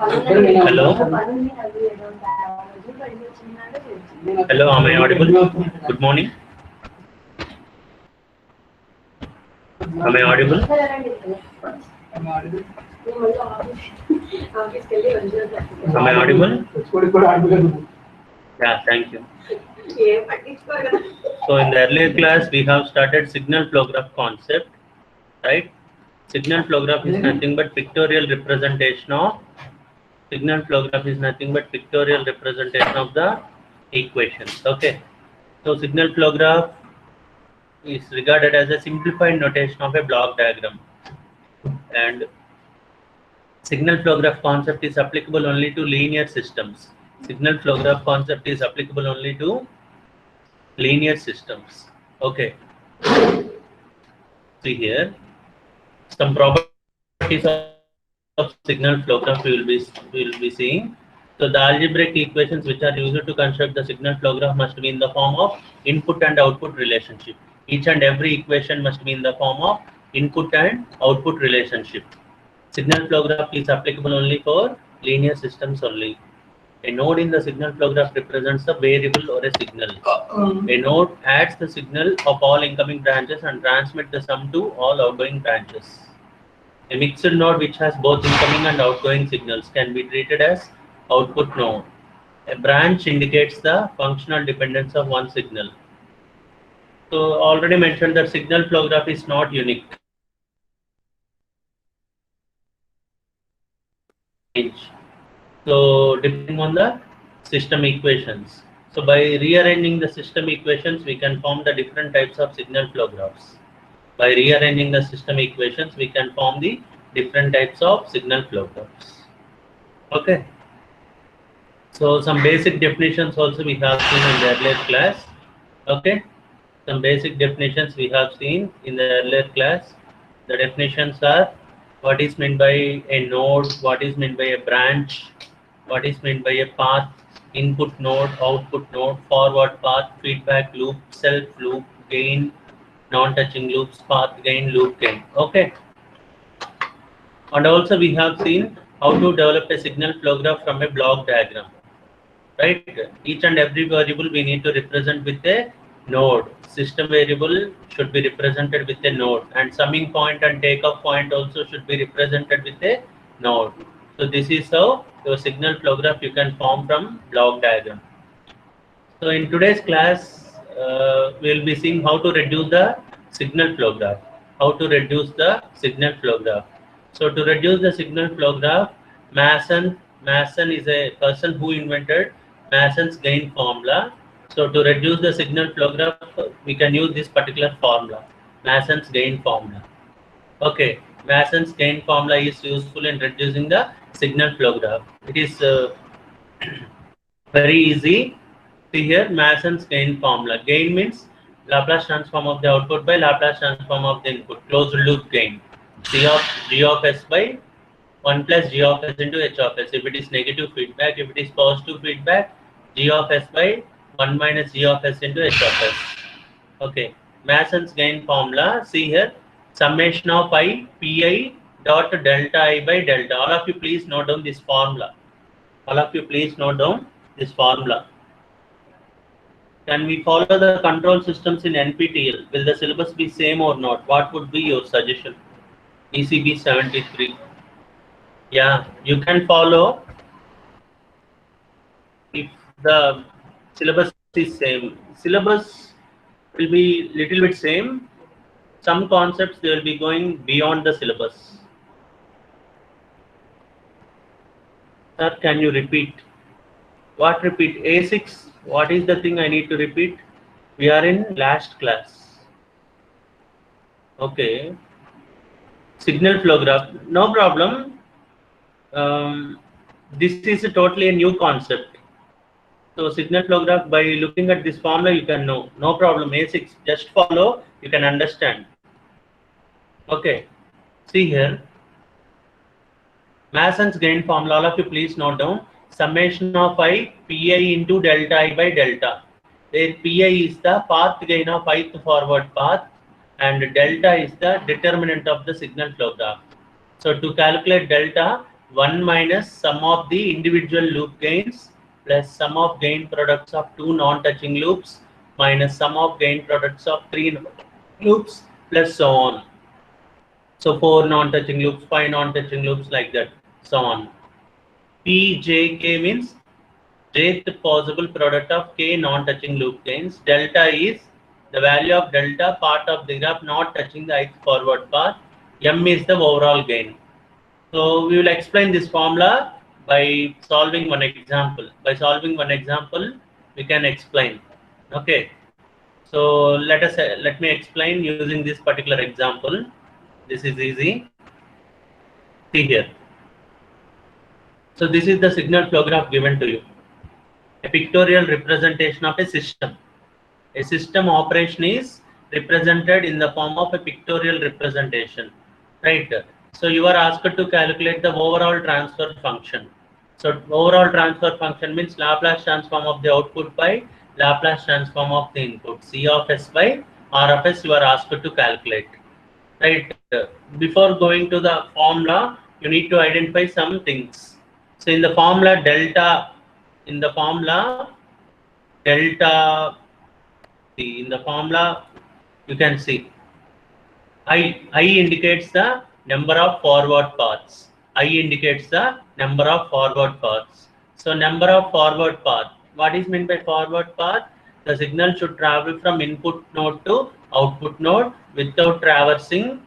Hello. Hello, am I audible? Good morning. Am I audible? Am I audible? Yeah, thank you. So in the earlier class, we have started signal flow graph concept, right? Signal flow graph is nothing but pictorial representation of the equations. Okay. So signal flow graph is regarded as a simplified notation of a block diagram, and signal flow graph concept is applicable only to linear systems. Signal flow graph concept is applicable only to linear systems. Okay. See here, some properties of signal flow graph we will be seeing. So the algebraic equations which are used to construct the signal flow graph must be in the form of input and output relationship. Each and every equation must be in the form of input and output relationship. Signal flow graph is applicable only for linear systems only. A node in the signal flow graph represents a variable or a signal. A node adds the signal of all incoming branches and transmits the sum to all outgoing branches. A mixed node which has both incoming and outgoing signals can be treated as output node. A branch indicates the functional dependence of one signal. So already mentioned that signal flow graph is not unique. So depending on the system equations. So by rearranging the system equations, we can form the different types of signal flow graphs. By rearranging the system equations, we can form the different types of signal flow graphs. Okay. So some basic definitions also we have seen in the earlier class. Okay. Some basic definitions we have seen in the earlier class. The definitions are what is meant by a node, what is meant by a branch, what is meant by a path, input node, output node, forward path, feedback loop, self loop, gain, non-touching loops, path gain, loop gain. Okay. And also we have seen how to develop a signal flow graph from a block diagram. Right? Each and every variable we need to represent with a node. System variable should be represented with a node, and summing point and takeoff point also should be represented with a node. So this is how your signal flow graph you can form from block diagram. So in today's class, we will be seeing how to reduce the signal flow graph. How to reduce the signal flow graph. So to reduce the signal flow graph, Mason is a person who invented Mason's gain formula. So to reduce the signal flow graph, we can use this particular formula, Mason's gain formula. Okay, Mason's gain formula is useful in reducing the signal flow graph. It is very easy. See here, Mason's gain formula. Gain means Laplace transform of the output by Laplace transform of the input. Closed loop gain. G of s by 1 plus g of s into h of s. If it is negative feedback, if it is positive feedback, g of s by 1 minus g of s into h of s. Okay. Mason's gain formula. See here, summation of I pi dot delta I by delta. All of you please note down this formula. All of you please note down this formula. Can we follow the control systems in NPTEL? Will the syllabus be same or not? What would be your suggestion? ECB 73. Yeah, you can follow if the syllabus is same. Syllabus will be little bit same. Some concepts they will be going beyond the syllabus. Sir, can you repeat? What repeat? A6. What is the thing I need to repeat? We are in last class. Okay. Signal flow graph. No problem. This is totally a new concept. So signal flow graph, by looking at this formula, you can know. No problem. A6. Just follow. You can understand. Okay. See here. Mason's gain formula. All of you please note down. Summation of I pi into delta I by delta. Where pi is the path gain of ith forward path, and delta is the determinant of the signal flow graph. So to calculate delta, 1 minus sum of the individual loop gains plus sum of gain products of two non-touching loops minus sum of gain products of three loops plus so on. So 4 non-touching loops, 5 non-touching loops, like that, so on. Pjk means jth possible product of k non-touching loop gains. Delta is the value of delta part of the graph not touching the ith forward path. M is the overall gain. So we will explain this formula by solving one example. By solving one example, we can explain. Okay. So let me explain using this particular example. This is easy. See here. So this is the signal flow graph given to you. A pictorial representation of a system. A system operation is represented in the form of a pictorial representation, right? So you are asked to calculate the overall transfer function. So overall transfer function means Laplace transform of the output by Laplace transform of the input. C of S by R of S you are asked to calculate, right? Before going to the formula, you need to identify some things. So in the formula delta, delta, in the formula you can see I indicates the number of forward paths. I indicates the number of forward paths. So number of forward path. What is meant by forward path? The signal should travel from input node to output node without traversing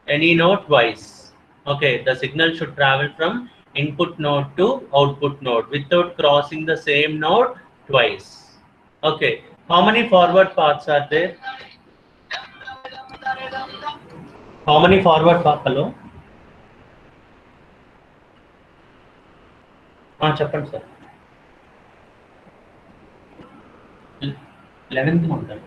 any node twice. Okay, the signal should travel from input node to output node without crossing the same node twice. Okay, how many forward paths are there? How many forward paths? Hello? చెప్పండి sir 11th ఉంటాను.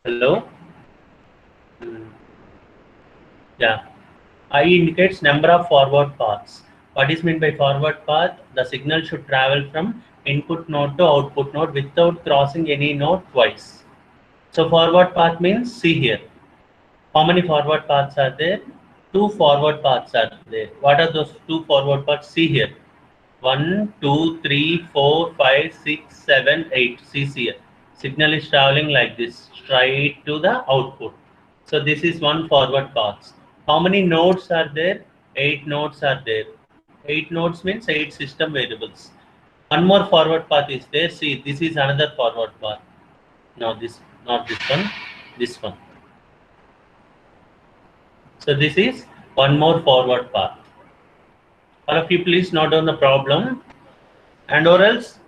Hello? Yeah. I indicates number of forward paths. What is meant by forward path? The signal should travel from input node to output node without crossing any node twice. So forward path means, see here. How many forward paths are there? 2 forward paths are there. What are those 2 forward paths? See here. 1, 2, 3, 4, 5, 6, 7, 8. See here. Signal is traveling like this, straight to the output. So this is one forward path. How many nodes are there? 8 nodes are there. 8 nodes means 8 system variables. One more forward path is there. See, this is another forward path. No, this, not this one, this one. So this is one more forward path. All of you please note down the problem, and or else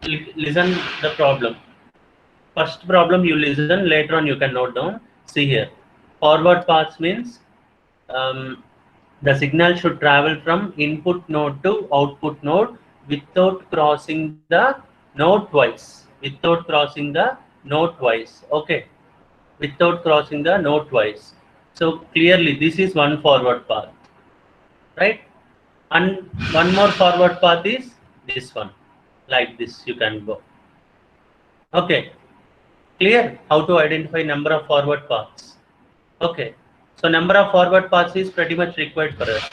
listen the problem. First problem you listen, later on you can note down. See here, forward paths means the signal should travel from input node to output node without crossing the node twice. Without crossing the node twice. Okay, without crossing the node twice. So clearly this is one forward path, right? And one more forward path is this one, like this you can go. Okay, clear how to identify number of forward paths? Okay, so number of forward paths is pretty much required for us.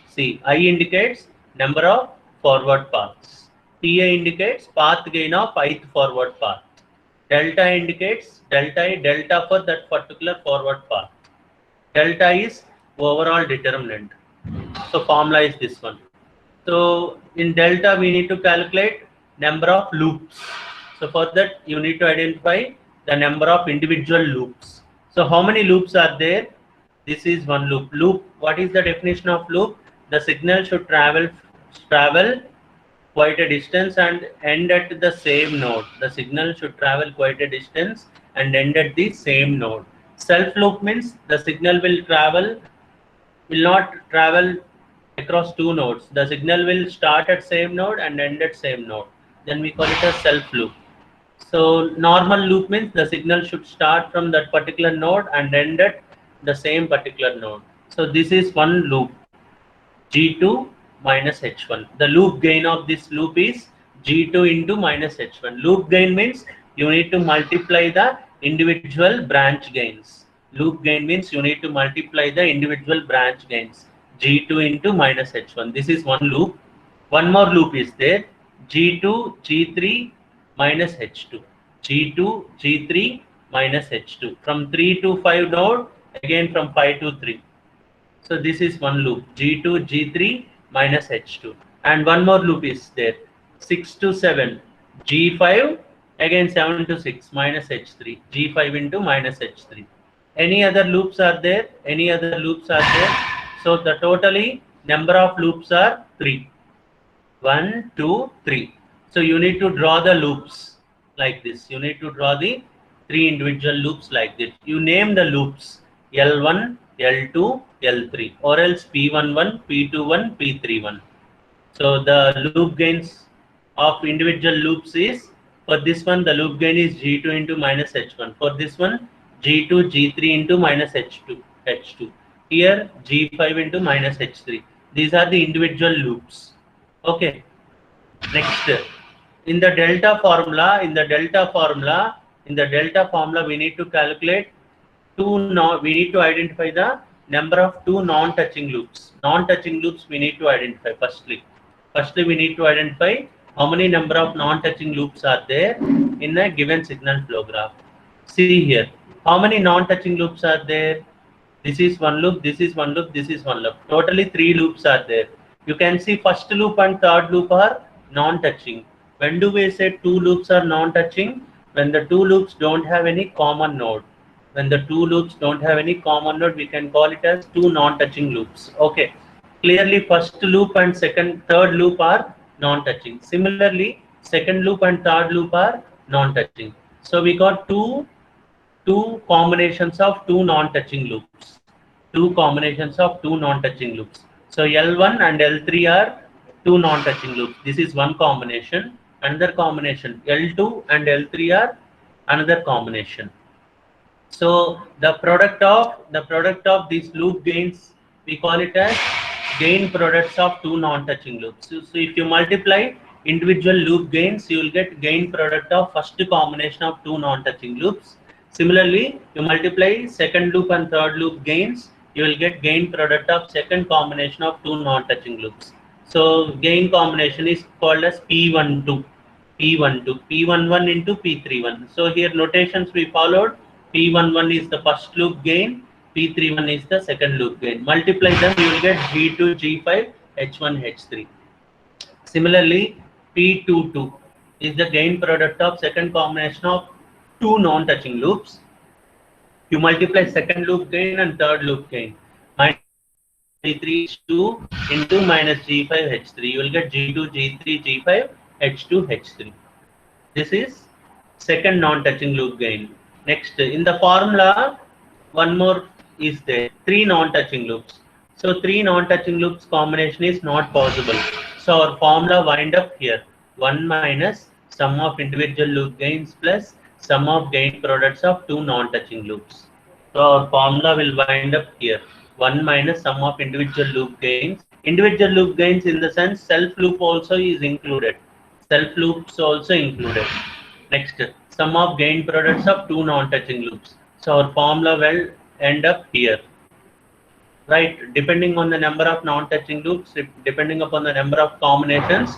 See, I indicates number of forward paths. TA indicates path gain of ith forward path. Delta indicates delta for that particular forward path. Delta is overall determinant. So formula is this one. So in delta we need to calculate number of loops. So for that you need to identify the number of individual loops. So how many loops are there? This is one loop. Loop, what is the definition of loop? The signal should travel quite a distance and end at the same node. The signal should travel quite a distance and end at the same node. Self loop means the signal will not travel across 2 nodes. The signal will start at same node and end at same node. Then we call it a self loop. So normal loop means the signal should start from that particular node and end at the same particular node. So this is one loop, G2 minus H1. The loop gain of this loop is G2 into minus H1. Loop gain means you need to multiply the individual branch gains. Loop gain means you need to multiply the individual branch gains. G2 into minus H1. This is one loop. One more loop is there. G2, G3 minus H2. G2, G3 minus H2. From 3 to 5 node, again from 5 to 3. So this is one loop, G2, G3 minus H2. And one more loop is there, 6 to 7, G5, again 7 to 6 minus H3, G5 into minus H3. Any other loops are there? Any other loops are there? So the totally number of loops are 3. 1, 2, 3. So you need to draw the loops like this. You need to draw the 3 individual loops like this. You name the loops L1, L2, L3, or else P11, P21, P31. So the loop gains of individual loops is, for this one the loop gain is G2 into minus H1. For this one G2, G3 into minus H2. Here G5 into minus H3. These are the individual loops. Okay. Next, in the delta formula, we need to calculate we need to identify the number of two non-touching loops. Non-touching loops we need to identify firstly. Firstly, we need to identify how many number of non-touching loops are there in a given signal flow graph. See here, how many non-touching loops are there? This is one loop, this is one loop, this is one loop. Totally 3 loops are there. You can see first loop and third loop are non-touching. When do we say 2 loops are non-touching? When the 2 loops don't have any common node. When the 2 loops don't have any common node, we can call it as 2 non-touching loops. Okay. Clearly, first loop and third loop are non-touching. Similarly, second loop and third loop are non-touching. So we got two combinations of 2 non-touching loops. 2 combinations of 2 non-touching loops. So L1 and L3 are 2 non-touching loops. This is one combination. Another combination, L2 and L3 are another combination. So the product of these loop gains, we call it as gain products of 2 non-touching loops. So if you multiply individual loop gains, you will get gain product of first combination of 2 non-touching loops. Similarly, you multiply second loop and third loop gains, you will get gain product of second combination of 2 non-touching loops. So gain combination is called as P12, P11 into P31. So here notations we followed. P11 is the first loop gain, P31 is the second loop gain. Multiply them, you will get G2, G5, H1, H3. Similarly, P22 is the gain product of second combination of 2 non-touching loops. You multiply second loop gain and third loop gain. Minus G3, H2 into minus G5, H3. You will get G2, G3, G5, H2, H3. This is second non-touching loop gain. Next, in the formula, one more is there, 3 non-touching loops. So 3 non-touching loops combination is not possible. So our formula wind up here, 1 minus sum of individual loop gains plus sum of gain products of 2 non-touching loops. So our formula will wind up here, 1 minus sum of individual loop gains. Individual loop gains in the sense self loop also is included. Self loops also included. Next, sum of gain products of 2 non-touching loops. So our formula will end up here. Right, depending on the number of non-touching loops, depending upon the number of combinations,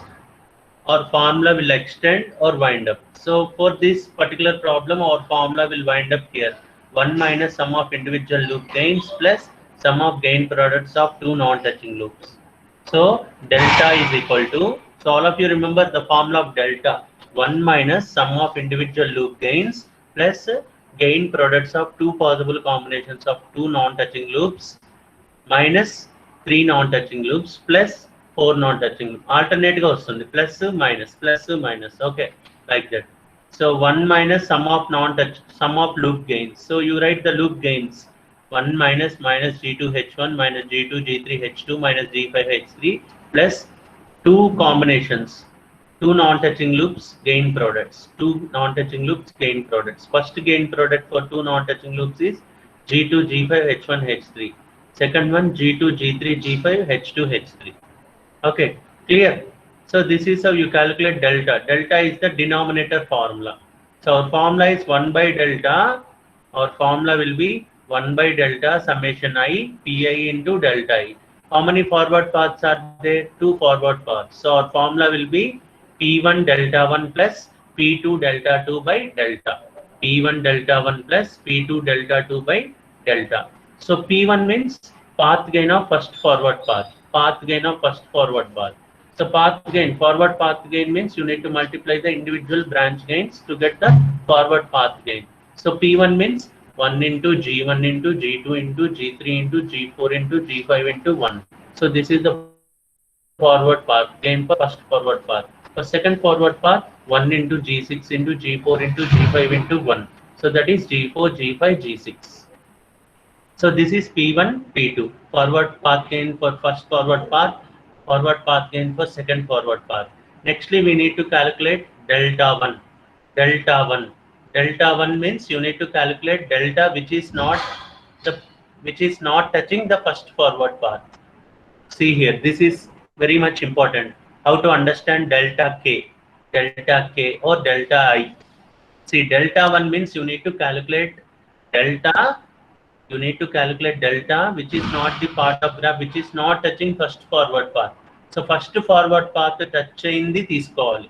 our formula will extend or wind up. So for this particular problem, our formula will wind up here. 1 minus sum of individual loop gains plus sum of gain products of 2 non-touching loops. So delta is equal to, so all of you remember the formula of delta, 1 minus sum of individual loop gains plus gain products of 2 possible combinations of 2 non-touching loops minus 3 non-touching loops plus 4 non-touching loops. Alternate goes on the plus minus, okay, like that. So 1 minus sum of loop gains. So you write the loop gains, 1 minus G2 H1 minus G2 G3 H2 minus G5 H3 plus 2 combinations two non-touching loops gain products. Two non-touching loops gain products. First gain product for two non-touching loops is G2, G5, H1, H3. Second one G2, G3, G5, H2, H3. Okay, clear. So this is how you calculate delta. Delta is the denominator formula. So our formula is 1 by delta. Our formula will be 1 by delta summation I Pi into delta I. How many forward paths are there? Two forward paths. So our formula will be P1 delta 1 plus P2 delta 2 by delta. P1 delta 1 plus P2 delta 2 by delta. So P1 means path gain of first forward path. Path gain of first forward path. So path gain, forward path gain means you need to multiply the individual branch gains to get the forward path gain. So P1 means 1 into G1 into G2 into G3 into G4 into G5 into 1. So this is the forward path gain for first forward path. For second forward path, 1 into G6 into G4 into G5 into 1. So that is G4, G5, G6. So this is P1, P2. Forward path gain for first forward path gain for second forward path. Nextly, we need to calculate delta 1. Delta 1. Delta 1 means you need to calculate delta which is not touching the first forward path. See here, this is very much important. How to understand delta K or delta I. See, delta 1 means you need to calculate delta which is not the part of graph which is not touching first forward path. So first forward path touch అయింది తీసుకోవాలి.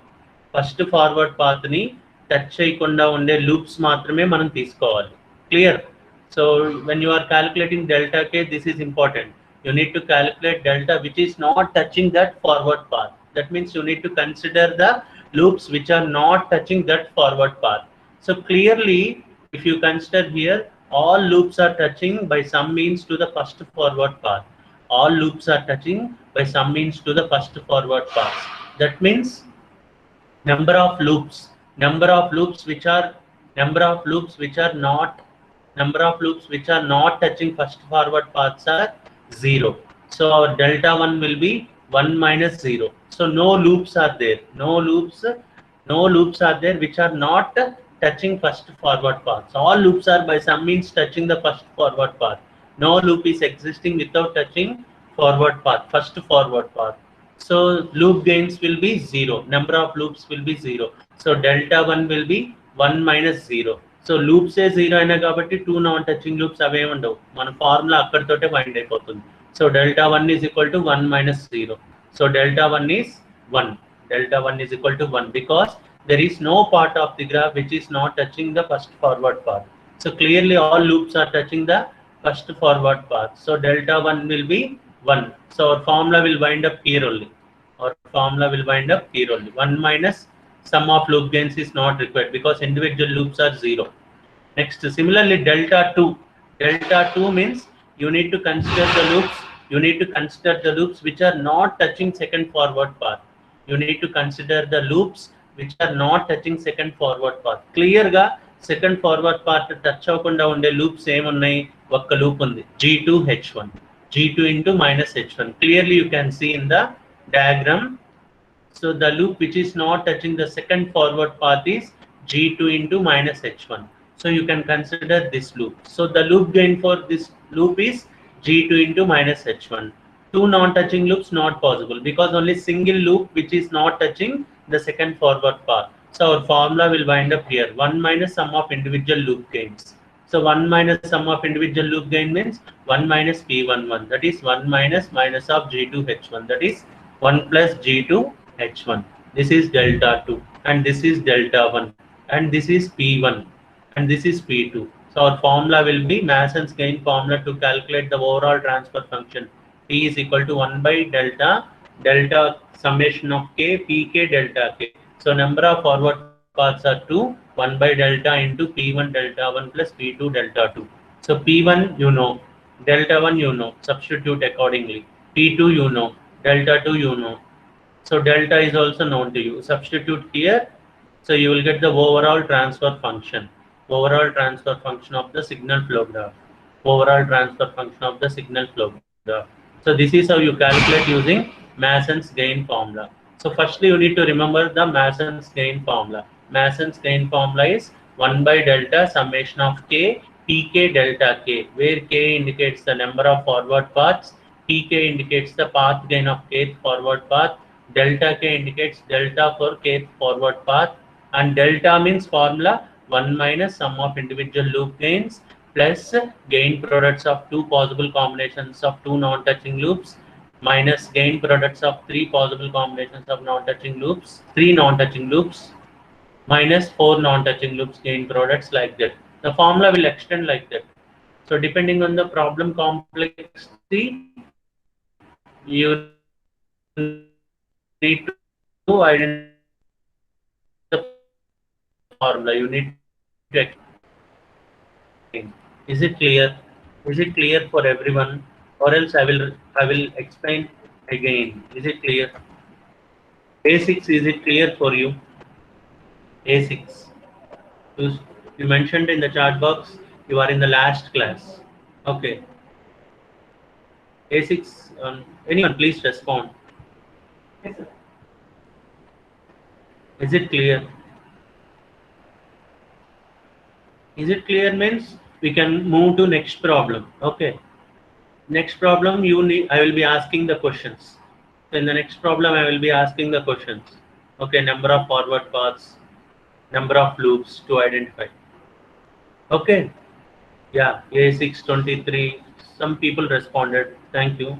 First forward path ని touch చేయకుండా ఉండే loops మాత్రమే మనం తీసుకోవాలి. Clear? So when you are calculating delta K, this is important. You need to calculate delta which is not touching that forward path. That means you need to consider the loops which are not touching that forward path. So clearly, if you consider here, all loops are touching by some means to the first forward path. All loops are touching by some means to the first forward path. That means number of loops which are not touching first forward paths are 0. So our delta 1 will be 1 minus 0. So no loops are there. No loops are there which are not touching first forward path. All loops are by some means touching the first forward path. No loop is existing without touching forward path, first forward path. So loop gains will be 0. Number of loops will be 0. So delta 1 will be 1 minus 0. So loops ఏ 0 అయినా కాబట్టి 2 non touching loops అవే ఉండవు. మన formula అక్కడితోటే wind అయిపోతుంది. So delta 1 is equal to 1 minus 0. So delta 1 is 1. Delta 1 is equal to 1 because there is no part of the graph which is not touching the first forward path. So clearly all loops are touching the first forward path. So delta 1 will be 1. So our formula will wind up here only. 1 minus sum of loop gains is not required because individual loops are 0. Next, similarly delta 2. Delta 2 means you need to consider the loops which are not touching second forward path. You need to consider the loops which are not touching second forward path. Clear ga second forward path touch avakunda unde loops em unnai? Okka loop undi, G2 H1. G2 into minus H1. Clearly you can see in the diagram. So the loop which is not touching the second forward path is G2 into minus H1. So you can consider this loop. So the loop gain for this loop is G2 into minus H1. Two non-touching loops not possible because only single loop which is not touching the second forward path. So our formula will wind up here. 1 minus sum of individual loop gains. So 1 minus sum of individual loop gain means 1 minus P11. That is 1 minus of G2 H1. That is 1 plus G2 H1. This is delta 2 and this is delta 1 and this is P1 and this is P2. So our formula will be Mason's gain formula to calculate the overall transfer function. P is equal to 1 by delta summation of K, Pk delta K. So number of forward paths are 2, 1 by delta into P1 delta 1 plus P2 delta 2. So P1 you know, delta 1 you know, substitute accordingly. P2 you know, delta 2 you know. So delta is also known to you. Substitute here. So you will get the overall transfer function. Overall transfer function of the signal flow graph. So this is how you calculate using Mason's gain formula. So So firstly, you need to remember the Mason's gain formula. Mason's gain formula is 1 by delta summation of k, pk delta k, where k indicates the number of forward paths, pk indicates the path gain of kth forward path, delta k indicates delta for kth forward path, and delta means formula 1 minus sum of individual loop gains plus gain products of two possible combinations of two non-touching loops minus gain products of three possible combinations of non-touching loops, three non-touching loops, minus four non-touching loops gain products, like that. The formula will extend like that. So depending on the problem complexity, you need to identify the formula. You need to explain. Is it clear? Is it clear for everyone? Or else I will explain again. Is it clear? A6, is it clear for you? A6. You, you mentioned in the chat box you are in the last class. Okay. A6, anyone please respond. Yes, sir. Is it clear? Is it clear means we can move to next problem. Okay. Next problem I will be asking the questions. In the next problem I will be asking the questions. Okay, number of forward paths, number of loops to identify. Okay. Yeah, A623. Some people responded. Thank you.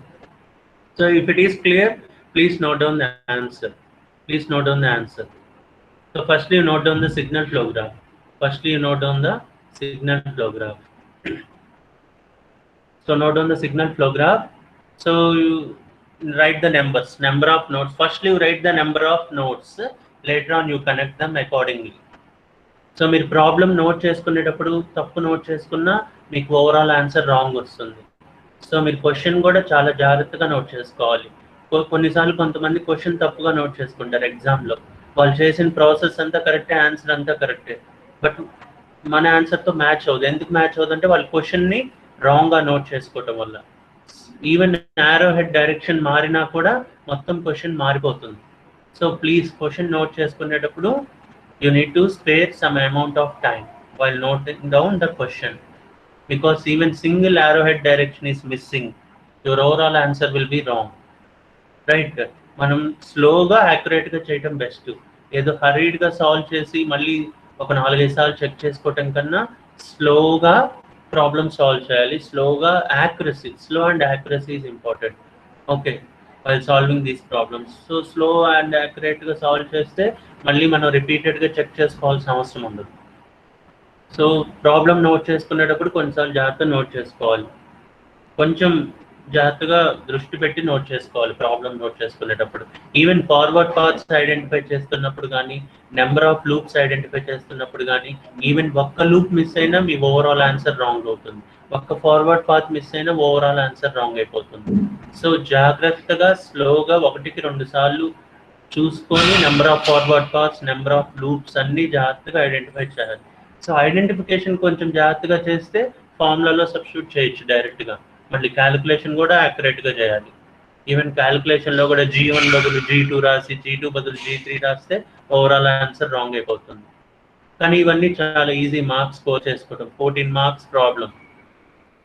So if it is clear, please note down the answer. Please note down the answer. So firstly, you note down the signal flow graph. Firstly, you note down the signal flow graph. So note down the signal flow graph. So you write the numbers, number of nodes. Firstly, you write the number of nodes. Later on, you connect them accordingly. So మీరు problem note చేసుకునేటప్పుడు తప్పు note చేసుకున్నా మీకు overall answer wrong వస్తుంది. So మీరు question కూడా చాలా జాగ్రత్తగా నోట్ చేసుకోవాలి. కొన్నిసార్లు కొంతమంది క్వశ్చన్ తప్పుగా నోట్ చేసుకుంటారు ఎగ్జామ్లో. వాళ్ళు చేసిన ప్రాసెస్ అంతా కరెక్టే, ఆన్సర్ అంతా కరెక్టే, బట్ మన ఆన్సర్తో మ్యాచ్ అవ్వదు. ఎందుకు మ్యాచ్ అవ్వదు అంటే వాళ్ళు క్వశ్చన్ని రాంగ్గా నోట్ చేసుకోవటం వల్ల. ఈవెన్ యారో హెడ్ డైరెక్షన్ మారినా కూడా మొత్తం క్వశ్చన్ మారిపోతుంది. సో ప్లీజ్ క్వశ్చన్ నోట్ చేసుకునేటప్పుడు you need to spare some amount of time while noting down the question, because even single arrowhead direction is missing, your overall answer will be wrong, right? మనం స్లోగా యాక్యురేట్గా చేయటం best. ఏదో హరీడ్గా solve చేసి మళ్ళీ ఒక 4-5 సార్లు check చేసుకోవటం కన్నా స్లోగా ప్రాబ్లమ్ సాల్వ్ చేయాలి. స్లోగా accuracy, slow and accuracy is important. Okay, while solving these problems. So slow and accurate గా సాల్వ్ చేస్తే మళ్ళీ మనం రిపీటెడ్గా చెక్ చేసుకోవాల్సిన అవసరం ఉండదు. సో ప్రాబ్లం నోట్ చేసుకునేటప్పుడు కొన్నిసార్లు జాగ్రత్తగా నోట్ చేసుకోవాలి. కొంచెం జాగ్రత్తగా దృష్టి పెట్టి నోట్ చేసుకోవాలి ప్రాబ్లం నోట్ చేసుకునేటప్పుడు. ఈవెన్ ఫార్వర్డ్ పాత్స్ ఐడెంటిఫై చేస్తున్నప్పుడు కానీ, నెంబర్ ఆఫ్ లూప్స్ ఐడెంటిఫై చేస్తున్నప్పుడు కానీ, ఈవెన్ ఒక్క లూప్ మిస్ అయినా మీ ఓవరాల్ ఆన్సర్ రాంగ్ అవుతుంది. ఒక్క ఫార్వర్డ్ పాత్ మిస్ అయినా ఓవరాల్ ఆన్సర్ రాంగ్ అయిపోతుంది. సో జాగ్రత్తగా స్లోగా 1-2 సార్లు చూసుకొని number of forward paths, number of loops అన్ని జాగ్రత్తగా ఐడెంటిఫై చేయాలి. సో ఐడెంటిఫికేషన్ కొంచెం జాగ్రత్తగా చేస్తే ఫార్ములాలో సబ్స్టిట్యూట్ చేయొచ్చు డైరెక్ట్గా. మళ్ళీ క్యాలిక్యులేషన్ కూడా యాక్యురేట్గా చేయాలి. ఈవెన్ క్యాలిక్యులేషన్లో కూడా G1 బదులు G2 రాసి, G2 బదులు G3 రాస్తే ఓవరాల్ ఆన్సర్ రాంగ్ అయిపోతుంది. కానీ ఇవన్నీ చాలా ఈజీ, మార్క్స్ స్కోర్ చేసుకోవడం. 14 marks problem.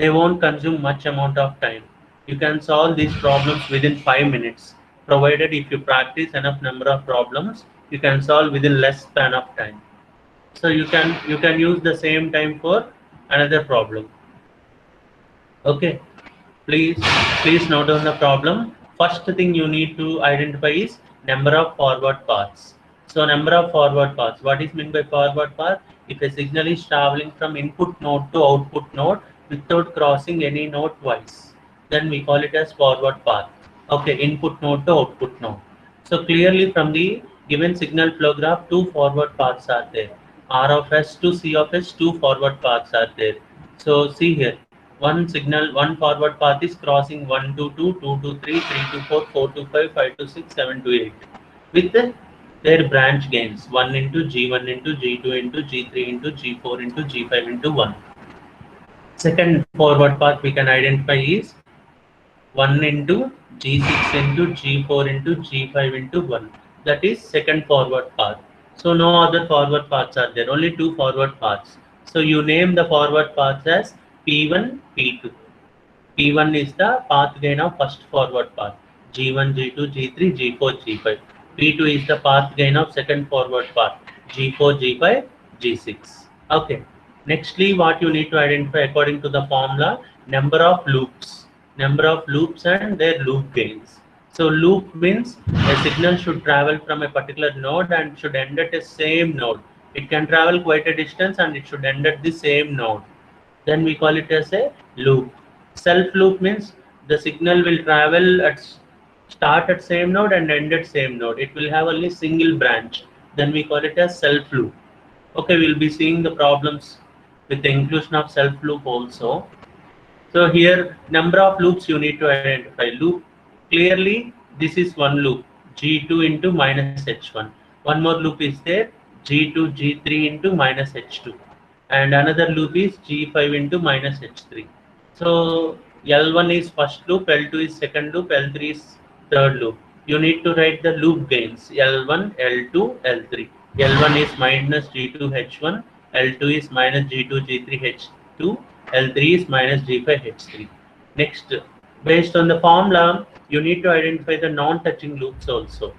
They won't consume much amount of time. You can solve these problems within 5 minutes, provided if you practice enough number of problems, you can solve within less span of time. So you can use the same time for another problem. Okay, please note down the problem. First thing you need to identify is number of forward paths. So number of forward paths. What is meant by forward path? If a signal is traveling from input node to output node without crossing any node twice, then we call it as forward path. Okay, input node to output node. So clearly from the given signal flow graph, 2 forward paths are there. R of S to C of S, 2 forward paths are there. So see here, one forward path is crossing 1 to 2, 2 to 3, 3 to 4, 4 to 5, 5 to 6, 7 to 8 with their branch gains 1 into G1 into G2 into G3 into G4 into G5 into 1. Second forward path we can identify is 1 into G6 into G4 into G5 into 1. that is second forward path. So no other forward paths are there, only two forward paths. So you name the forward paths as P1, P2. P1 is the path gain of first forward path, G1, G2, G3, G4, G5. P2 is the path gain of second forward path, G4, G5, G6. Okay. Nextly, what you need to identify according to the formula, number of loops and their loop gains. So loop means a signal should travel from a particular node and should end at a same node. It can travel quite a distance and it should end at the same node. Then we call it as a loop. Self loop means the signal will travel at start at same node and end at same node. It will have only single branch. Then we call it as self loop. Okay, we'll be seeing the problems with the inclusion of self loop also. So here number of loops you need to identify. Loop, clearly this is one loop, G2 into minus H1. One more loop is there, G2 G3 into minus H2, and another loop is G5 into minus H3. So L1 is first loop, L2 is second loop, L3 is third loop. You need to write the loop gains, L1, L2, L3. L1 is minus G2 H1, L2 is minus G2 G3 H2, L3 is minus G5 H3. Next, based on the formula, you need to identify the non-touching loops also.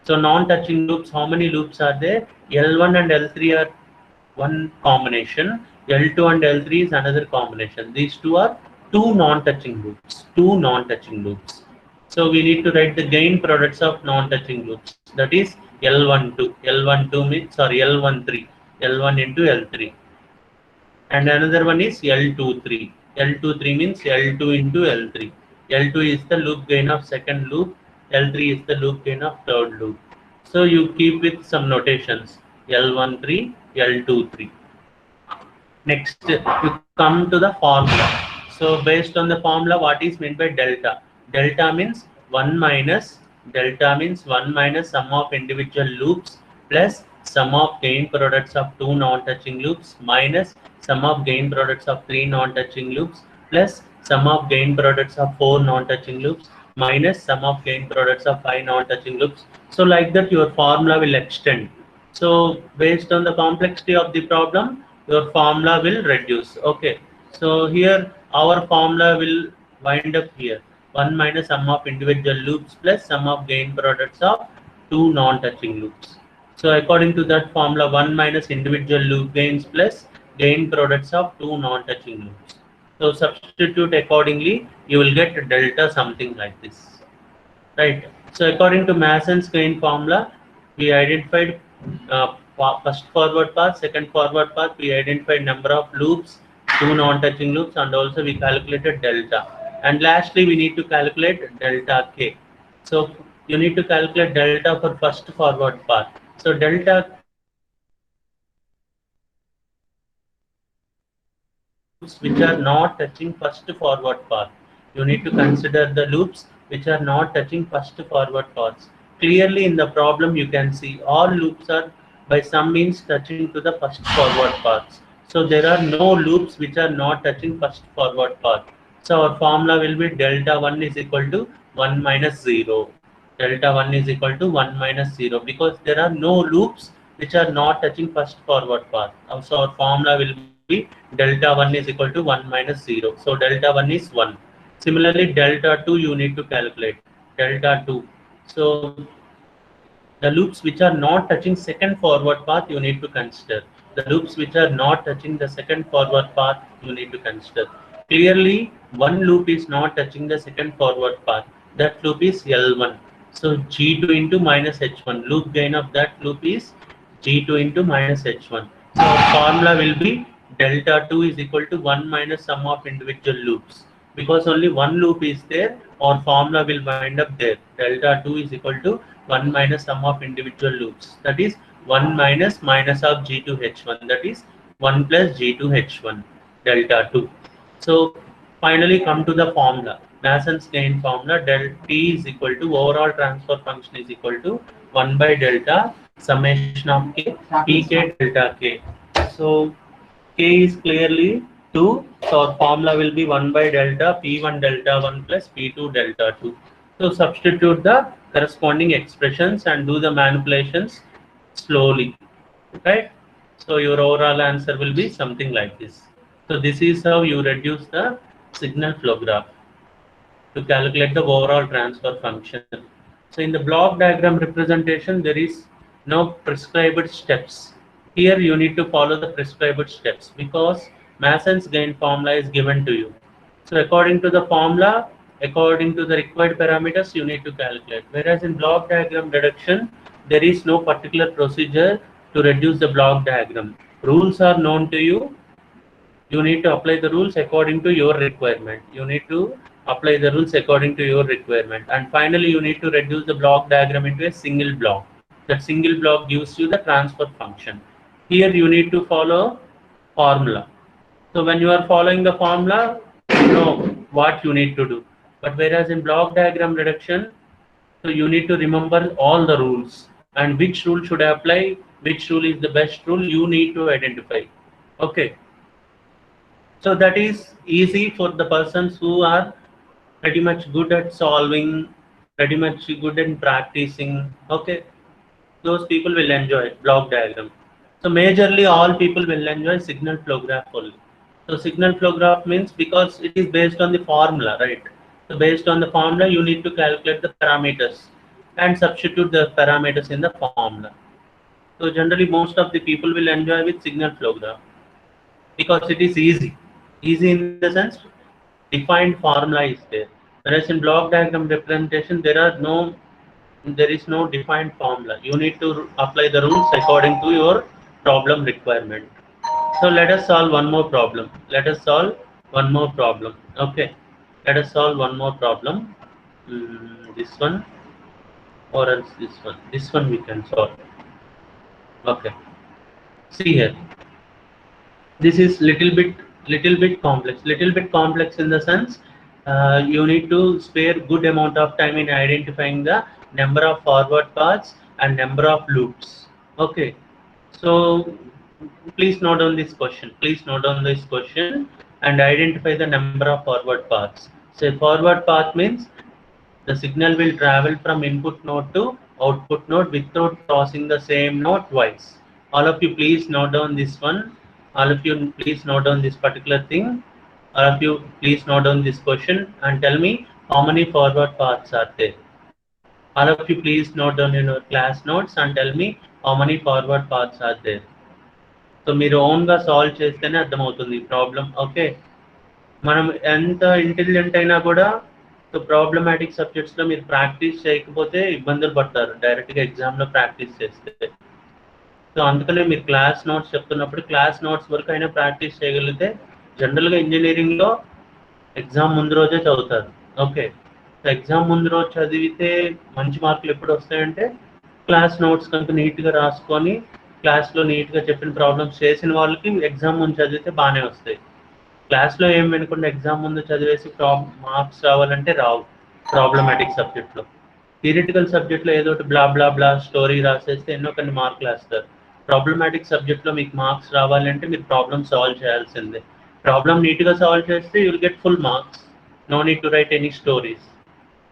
So non-touching loops, how many loops are there? L1 and L3 are one combination, L2 and L3 is another combination. These two are two non-touching loops. So we need to write the gain products of non-touching loops. That is L12. L12 means, sorry, L13. L1 into L3. And another one is L23. L23 means L2 into L3. L2 is the loop gain of second loop. L3 is the loop gain of third loop. So you keep with some notations. L13, L23. Next, you come to the formula. So based on the formula, what is meant by delta? Delta means 1 minus sum of individual loops plus sum of gain products of two non-touching loops minus sum of gain products of three non-touching loops plus sum of gain products of four non-touching loops minus sum of gain products of five non-touching loops. So like that your formula will extend. So based on the complexity of the problem, your formula will reduce. Okay. So here our formula will wind up here. 1 minus sum of individual loops plus sum of gain products of two non-touching loops. So according to that formula, 1 minus individual loop gains plus gain products of two non-touching loops. So substitute accordingly, you will get delta something like this. Right. So according to Mason's gain formula, we identified first forward path, second forward path. We identified number of loops, two non-touching loops, and also we calculated delta. And lastly, we need to calculate delta K. So you need to calculate delta for first forward path. So delta which are not touching first forward path. You need to consider the loops which are not touching first forward paths. Clearly in the problem you can see all loops are by some means touching to the first forward paths. So there are no loops which are not touching first forward path. So our formula will be delta 1 is equal to 1 minus 0. Delta 1 is equal to 1 minus 0 because there are no loops which are not touching first forward path. So our formula will be delta 1 is equal to 1 minus 0. So delta 1 is 1. Similarly, delta 2 you need to calculate. Delta 2. So the loops which are not touching second forward path you need to consider. The loops which are not touching the second forward path you need to consider. Clearly, one loop is not touching the second forward path. That loop is L1. So G2 into minus H1. Loop gain of that loop is G2 into minus H1. So our formula will be delta 2 is equal to 1 minus sum of individual loops. Because only one loop is there, our formula will wind up there. Delta 2 is equal to 1 minus sum of individual loops. That is 1 minus of G2H1. That is 1 plus G2H1 delta 2. So finally come to the formula. Mason's gain formula, del T is equal to overall transfer function is equal to 1 by delta summation of K, Pk delta K. So K is clearly 2. So our formula will be 1 by delta P1 delta 1 plus P2 delta 2. So substitute the corresponding expressions and do the manipulations slowly, right? So your overall answer will be something like this. So this is how you reduce the signal flow graph to calculate the overall transfer function. So in the block diagram representation, there is no prescribed steps. Here you need to follow the prescribed steps because Mason's gain formula is given to you. So according to the formula, according to the required parameters, you need to calculate. Whereas in block diagram reduction, there is no particular procedure to reduce the block diagram. Rules are known to you. You need to apply the rules according to your requirement. You need to apply the rules according to your requirement. And finally, you need to reduce the block diagram into a single block. That single block gives you the transfer function. Here you need to follow formula. So when you are following the formula, you know what you need to do. But whereas in block diagram reduction, so you need to remember all the rules and which rule should apply, which rule is the best rule, you need to identify. Okay. So that is easy for the persons who are pretty much good at solving, pretty much good in practicing. Okay, those people will enjoy block diagram. So majorly all people will enjoy signal flow graph only. So signal flow graph means because it is based on the formula, right? So based on the formula, you need to calculate the parameters and substitute the parameters in the formula. So generally most of the people will enjoy with signal flow graph because it is easy. Easy in the sense defined formula is there. Whereas in block diagram representation, there is no defined formula. You need to apply the rules according to your problem requirement. So let us solve one more problem. Let us solve one more problem. Okay. Let us solve one more problem. This one or else this one. This one we can solve. Okay. See here. This is little bit complex in the sense you need to spare good amount of time in identifying the number of forward paths and number of loops. Okay, so please note down this question, and identify the number of forward paths. So forward path means the signal will travel from input node to output node without crossing the same node twice. All of you please note down this one. All of you please note down this particular thing. All of you please note down this question and tell me how many forward paths are there. All of you please note down in your class notes and tell me how many forward paths are there. So మీరు own గా solve చేస్తేనే అర్థమవుతుంది ఈ problem. Okay, మనం ఎంత intelligent అయినా కూడా so problematic సబ్జెక్ట్స్లో మీరు ప్రాక్టీస్ చేయకపోతే ఇబ్బందులు పడతారు డైరెక్ట్గా ఎగ్జామ్లో ప్రాక్టీస్ చేస్తే. సో అందుకనే మీరు క్లాస్ నోట్స్ చెప్తున్నప్పుడు క్లాస్ నోట్స్ వరకు అయినా ప్రాక్టీస్ చేయగలిగితే జనరల్గా ఇంజనీరింగ్లో ఎగ్జామ్ ముందు రోజే చదువుతారు. ఓకే, సో ఎగ్జామ్ ముందు రోజు చదివితే మంచి మార్కులు ఎప్పుడు వస్తాయంటే క్లాస్ నోట్స్ కనుక నీట్గా రాసుకొని క్లాస్లో నీట్గా చెప్పిన ప్రాబ్లమ్స్ చేసిన వాళ్ళకి ఎగ్జామ్ ముందు చదివితే బాగానే వస్తాయి. క్లాస్లో ఏం వినకుండా ఎగ్జామ్ ముందు చదివేసి మార్క్స్ రావాలంటే రావు ప్రాబ్లమాటిక్ సబ్జెక్ట్లో. థియరిటికల్ సబ్జెక్ట్లో ఏదో ఒకటి బ్లా బ్లా బ్లా స్టోరీ రాసేస్తే ఎన్నో కొన్ని మార్కులు వేస్తారు. ప్రాబ్లమాటిక్ సబ్జెక్ట్లో మీకు మార్క్స్ రావాలంటే మీరు ప్రాబ్లమ్ సాల్వ్ చేయాల్సిందే. ప్రాబ్లమ్ నీట్గా సాల్వ్ చేస్తే you will get full marks. No need to write any stories.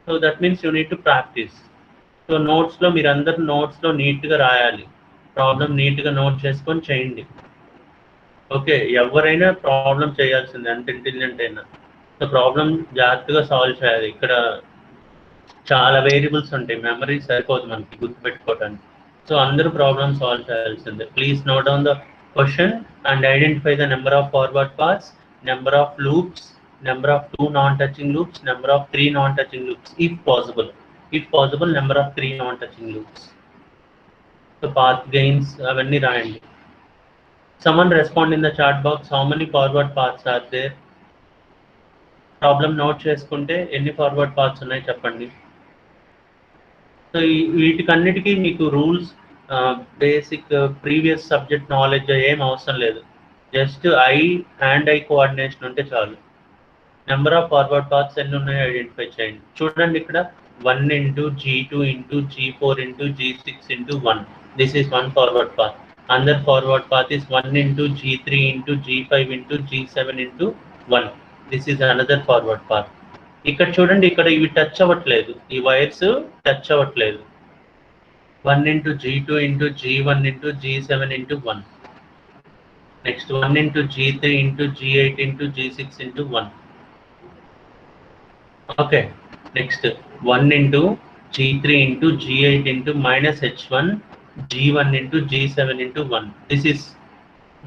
So that means you need to practice. సో నోట్స్లో మీరు అందరు నోట్స్లో నీట్గా రాయాలి, ప్రాబ్లం నీట్గా నోట్ చేసుకొని చేయండి. ఓకే, ఎవరైనా ప్రాబ్లం చేయాల్సిందే, అంత ఇంటెలిజెంట్ అయినా. సో ప్రాబ్లం జాగ్రత్తగా సాల్వ్ చేయాలి. ఇక్కడ చాలా వేరియబుల్స్ ఉంటాయి, మెమరీ సరిపోదు మనకి గుర్తుపెట్టుకోవడానికి. సో అందరూ ప్రాబ్లమ్ సాల్వ్ చేయాల్సిందే. Please note down the question and identify the number of forward paths, number of loops, number of 2 non-touching loops, number of 3 non-touching loops if possible. If possible, number of 3 non-touching loops. So path gains avani raayandi. Someone respond in the chat box how many forward paths are there. Problem note చేసుకుంటే ఎన్ని forward paths ఉన్నాయి చెప్పండి. So వీటికన్నిటికీ మీకు rules basic previous subject knowledge ఏం అవసరం లేదు. Just hand I coordination ఉంటే చాలు. నెంబర్ ఆఫ్ ఫార్వర్డ్ పాత్స్ ఎన్ని ఉన్నాయో ఐడెంటిఫై చేయండి. చూడండి ఇక్కడ 1 into G2 into G4 into G6 into 1. This is one forward path. Another forward path is 1 into G3 into G5 into G7 into 1. This is another forward path. ఇక్కడ చూడండి, ఇక్కడ ఇవి touch అవ్వట్లేదు, ఈ వైర్స్ టచ్ అవ్వట్లేదు. 1 into G2 into G1 into G7 into 1. Next 1 into G3 into G8 into G6 into 1. Okay. Next 1 into G3 into G8 into minus H1 G1 into G7 into 1.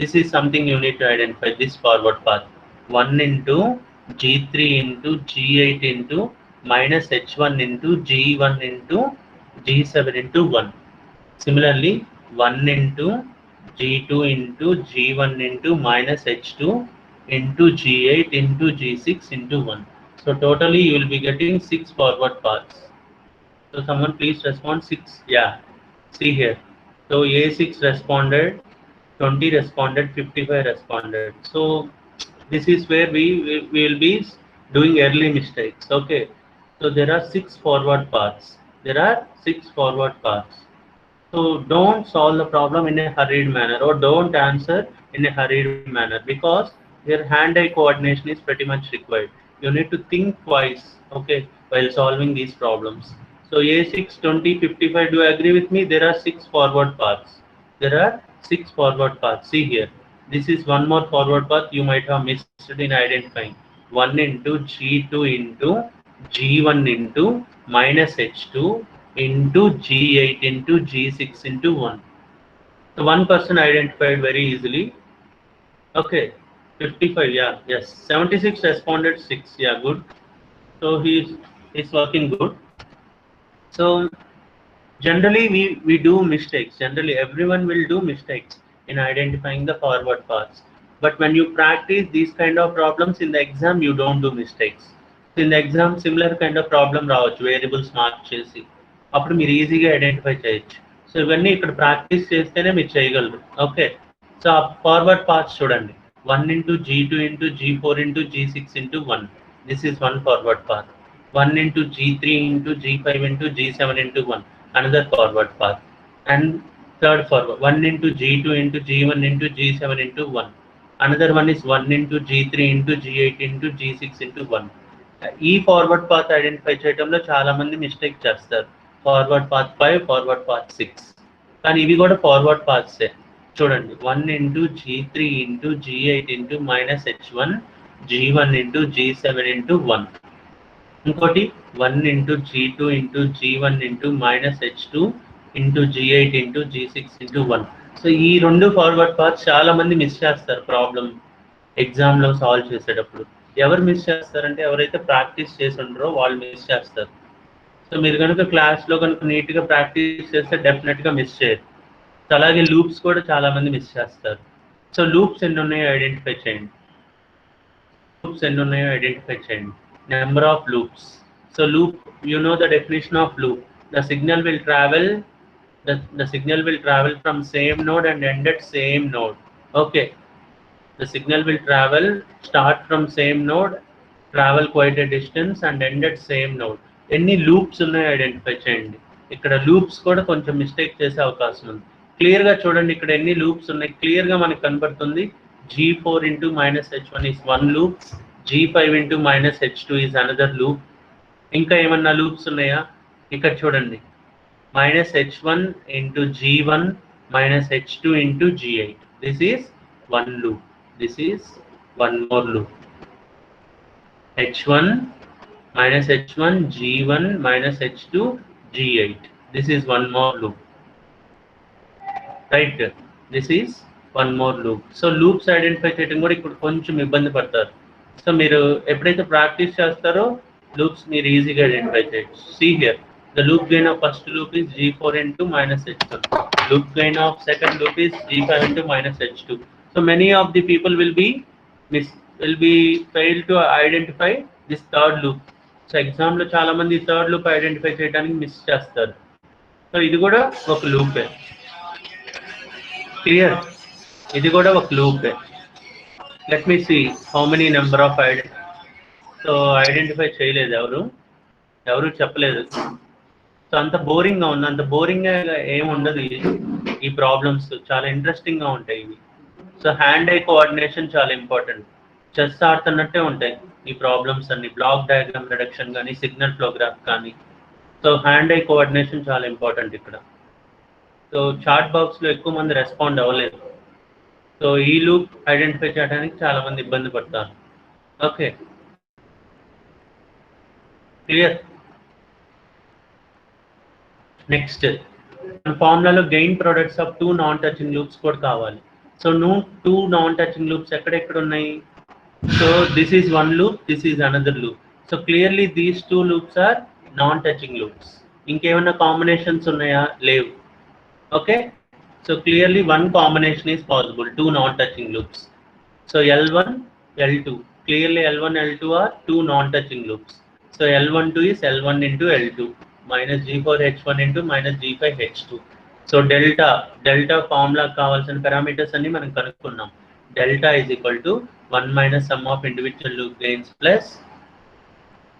This is something you need to identify, this forward path. 1 into G3 into G8 into minus H1 into G1 into G7 into 1. Similarly, 1 into G2 into G1 into minus H2 into G8 into G6 into 1. So totally you will be getting 6 forward paths. So someone please respond 6. Yeah, see here. So A6 responded, 20 responded, 55 responded. So this is where we will be doing early mistakes. Okay. So there are 6 forward paths. There are 6 forward paths. So don't solve the problem in a hurried manner, or don't answer in a hurried manner, because your hand-eye coordination is pretty much required. You need to think twice, okay, while solving these problems. So A6, 20, 55, do you agree with me? There are 6 forward paths. There are 6 forward paths. See here. This is one more forward path you might have missed in identifying. 1 into G2 into G1 into minus H2 into G8 into G6 into 1. So one person identified very easily. Okay, 55, yeah, yes. 76 responded 6, yeah, good. So he's working good. So generally we do mistakes. Generally everyone will do mistakes in identifying the forward paths. But when you practice these kind of problems in the exam, you don't do mistakes. In the exam similar kind of problem రావచ్చు, variables mark చేసి, అప్పుడు మీరు ఈజీగా identify చేయొచ్చు. So ఇవన్నీ ఇక్కడ practice చేస్తేనే మీరు చేయగలరు. ఓకే, సో ఆ ఫార్వర్డ్ పాత్స్ చూడండి. 1 into G2 into G4 into G6 into 1. This is one forward path. 1 into G3 into G5 into G7 into 1. Another forward path. And third forward, 1 into G2 into G1 into G7 into 1. Another one is 1 into G3 into G8 into G6 into 1. ఈ forward path identify చేయడంలో చాలా మంది mistake చేస్తారు. Forward path 5, forward path 6, కానీ ఇవి కూడా forward పాత్సే. చూడండి, 1 into G3 into G8 into minus H1 G1 into G7 into 1. ఇంకోటి 1 into G2 into G1 into minus H2 into G8 into G6 into 1. So ఈ రెండు ఫార్వర్డ్ పాత్స్ చాలా మంది miss చేస్తారు ప్రాబ్లం ఎగ్జామ్లో సాల్వ్ చేసేటప్పుడు. ఎవరు మిస్ చేస్తారంటే ఎవరైతే ప్రాక్టీస్ చేసి ఉండరో వాళ్ళు మిస్ చేస్తారు. సో మీరు కనుక క్లాస్లో కనుక నీట్గా ప్రాక్టీస్ చేస్తే డెఫినెట్గా మిస్ చేయరు. సో అలాగే లూప్స్ కూడా చాలా మంది మిస్ చేస్తారు. సో లూప్స్ ఎన్ని ఉన్నాయో ఐడెంటిఫై చేయండి. Number of loops. So loop, you know the definition of loop. The signal will travel from same node and end at same node. Okay. The signal will travel, start from same node, travel quite a distance and end at same node. Any loops ఉన్నాయో identify చేయండి. ఇక్కడ loops కూడా కొంచెం mistake చేసే అవకాశం ఉంది. Clear గా చూడండి, ఇక్కడ ఎన్ని లూప్స్ ఉన్నాయి క్లియర్ గా మనకు కనబడుతుంది. G4 into minus H1 is one loop, G5 into minus H2 is another loop. ఇంకా ఏమన్నా లూప్స్ ఉన్నాయా? ఇక్కడ చూడండి, minus H1 into G1 minus H2 into G8. This is one loop. This is one more loop. H1 minus H1 G1 minus H2 G8. This is one more loop. Right? This is one more loop. So loops identify చేయడం కూడా ఇప్పుడు కొంచెం ఇబ్బంది పడతారు. So మీరు ఎప్పుడైతే practice చేస్తారో loops మీరు ఈజీగా ఐడెంటిఫై చేయొచ్చు. See here, the loop gain of first loop is G4 into minus H1. Loop gain of second loop is G5 into minus H2. So many of the people will be fail to identify this third loop. So exam లో చాలా మంది third loop identify చేయడానికి miss చేస్తారు. So ఇది కూడా ఒక లూపే. Clear? ఇది కూడా ఒక లూపే. Let me see how many number of so identify చేయలేదు, ఎవరు చెప్పలేదు. సో అంత బోరింగ్గా ఉంది. అంత బోరింగ్గా ఏముండదు. ఈ ప్రాబ్లమ్స్ చాలా ఇంట్రెస్టింగ్గా ఉంటాయి ఇవి. సో హ్యాండ్ ఐ కోఆర్డినేషన్ చాలా ఇంపార్టెంట్. చెస్ ఆడుతున్నట్టే ఉంటాయి. ఈ ప్రాబ్లమ్స్ అన్ని బ్లాక్ డయాగ్రామ్ రిడక్షన్ కానీ సిగ్నల్ ఫ్లో గ్రాఫ్ కానీ. సో హ్యాండ్ ఐ కోఆర్డినేషన్ చాలా ఇంపార్టెంట్ ఇక్కడ. సో చాట్ బాక్స్లో ఎక్కువ మంది రెస్పాండ్ అవ్వలేదు. సో ఈ లూప్ ఐడెంటిఫై చేయడానికి చాలా మంది ఇబ్బంది పడతారు. Okay, clear. నెక్స్ట్ ఫార్ములాలో gain products of 2 non touching loops కూడా కావాలి. సో 2 నాన్ టచింగ్ లూప్స్ ఎక్కడెక్కడ ఉన్నాయి? So this is one loop, this is another loop. So clearly these 2 loops are non touching loops. ఇంకేమైనా కాంబినేషన్స్ ఉన్నాయా? లేవు. Okay, so clearly one combination is possible, 2 non touching loops. So L1, L2, clearly L1, L2 are 2 non-touching loops. So L12 is L1 into L2 minus G4H1 into minus G5H2. So delta formula కావాల్సిన parameters అన్ని మనం కనుక్కున్నాం. Delta is equal to 1 minus sum of individual loop gains plus